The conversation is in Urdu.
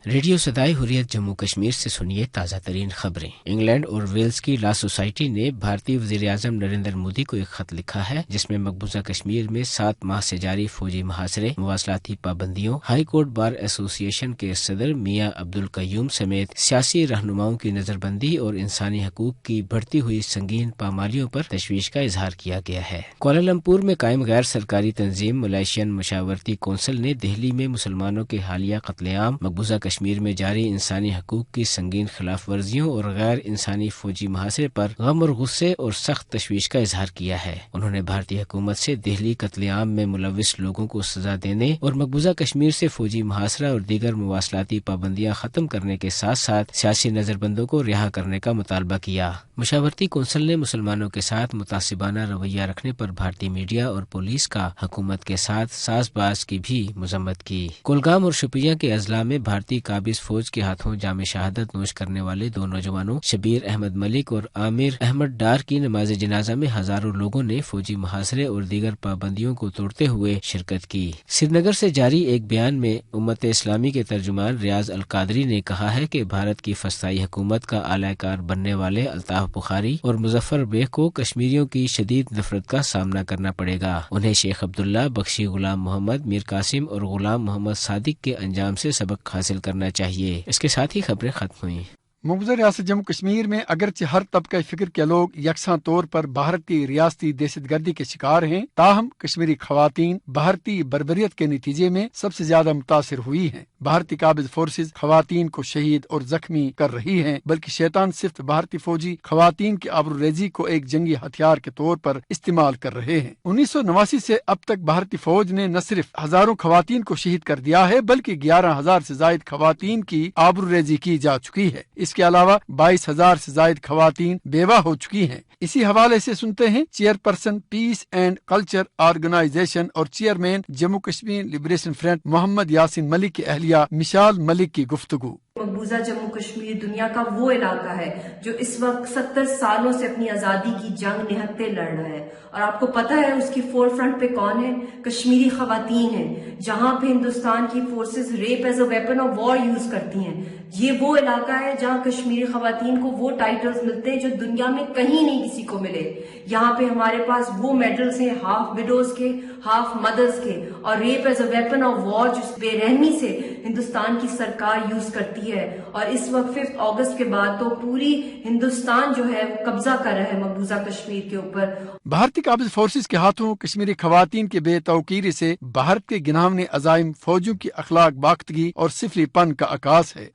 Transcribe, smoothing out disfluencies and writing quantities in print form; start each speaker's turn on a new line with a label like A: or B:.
A: ریڈیو صدائے حریت جموں کشمیر سے سنیے تازہ ترین خبریں۔ انگلینڈ اور ویلز کی لا سوسائٹی نے بھارتی وزیر اعظم نریندر مودی کو ایک خط لکھا ہے جس میں مقبوضہ کشمیر میں 7 ماہ سے جاری فوجی محاصرے، مواصلاتی پابندیوں، ہائی کورٹ بار ایسوسی ایشن کے صدر میاں عبدالقیوم سمیت سیاسی رہنماؤں کی نظر بندی اور انسانی حقوق کی بڑھتی ہوئی سنگین پامالیوں پر تشویش کا اظہار کیا گیا ہے۔ کوالالمپور میں قائم غیر سرکاری تنظیم ملائیشین مشاورتی کونسل نے دہلی میں مسلمانوں کے حالیہ قتل عام، مقبوضہ کشمیر میں جاری انسانی حقوق کی سنگین خلاف ورزیوں اور غیر انسانی فوجی محاصرے پر غم اور غصے اور سخت تشویش کا اظہار کیا ہے۔ انہوں نے بھارتی حکومت سے دہلی قتل عام میں ملوث لوگوں کو سزا دینے اور مقبوضہ کشمیر سے فوجی محاصرہ اور دیگر مواصلاتی پابندیاں ختم کرنے کے ساتھ ساتھ سیاسی نظر بندوں کو رہا کرنے کا مطالبہ کیا۔ مشاورتی کونسل نے مسلمانوں کے ساتھ متعصبانہ رویہ رکھنے پر بھارتی میڈیا اور پولیس کا حکومت کے ساتھ ساز باز کی بھی مذمت کی۔ کولگام اور شوپیاں کے اضلاع میں بھارتی قابض فوج کے ہاتھوں جام شہادت نوش کرنے والے 2 نوجوانوں شبیر احمد ملک اور عامر احمد ڈار کی نماز جنازہ میں ہزاروں لوگوں نے فوجی محاصرے اور دیگر پابندیوں کو توڑتے ہوئے شرکت کی۔ سری نگر سے جاری ایک بیان میں امت اسلامی کے ترجمان ریاض القادری نے کہا ہے کہ بھارت کی فسطائی حکومت کا اعلی کار بننے والے الطاف بخاری اور مظفر بیگ کو کشمیریوں کی شدید نفرت کا سامنا کرنا پڑے گا۔ انہیں شیخ عبداللہ، بخشی غلام محمد، میر قاسم اور غلام محمد صادق کے انجام سے سبق حاصل کرنا چاہیے۔ اس کے ساتھ ہی خبریں ختم ہوئیں۔
B: مقبوضہ ریاست جموں کشمیر میں اگرچہ ہر طبقہ فکر کے لوگ یکساں طور پر بھارتی ریاستی دہشت گردی کے شکار ہیں، تاہم کشمیری خواتین بھارتی بربریت کے نتیجے میں سب سے زیادہ متاثر ہوئی ہیں۔ بھارتی قابض فورسز خواتین کو شہید اور زخمی کر رہی ہیں، بلکہ شیطان صرف بھارتی فوجی خواتین کی آبروریزی کو ایک جنگی ہتھیار کے طور پر استعمال کر رہے ہیں۔ 1989 سے اب تک بھارتی فوج نے نہ صرف ہزاروں خواتین کو شہید کر دیا ہے بلکہ 11,000 سے زائد خواتین کی آبروریزی کی جا چکی ہے۔ اس کے علاوہ 22,000 سے زائد خواتین بیوہ ہو چکی ہیں۔ اسی حوالے سے سنتے ہیں chairperson peace and culture organisation اور chairman Jammu Kashmir liberation front Muhammad Yasin Malik کی اہلیہ مشال ملک کی گفتگو۔
C: مقبوضہ جموں کشمیر دنیا کا وہ علاقہ ہے جو اس وقت 70 سالوں سے اپنی آزادی کی جنگ نہتے لڑ رہا ہے، اور آپ کو پتہ ہے اس کی فور فرنٹ پہ کون ہے؟ کشمیری خواتین ہیں، جہاں پہ ہندوستان کی forces rape as a weapon of war use کرتی ہیں۔ یہ وہ علاقہ ہے جہاں کشمیری خواتین کو وہ ٹائٹلز ملتے ہیں جو دنیا میں کہیں نہیں کسی کو ملے۔ یہاں پہ ہمارے پاس وہ میڈلز ہیں، ہاف وڈوز کے، ہاف مدرز کے، اور rape as a weapon of war جو بے رحمی سے ہندوستان کی سرکار یوز کرتی ہے، اور اس وقت 5 اگست کے بعد تو پوری ہندوستان جو ہے وہ قبضہ کر رہا ہے مقبوضہ کشمیر کے اوپر۔
B: بھارتی قابض فورسز کے ہاتھوں کشمیری خواتین کے بے توقیری سے بھارت کے گناونے عزائم فوجیوں کی اخلاق باختگی اور سفلی پن کا عکاس ہے۔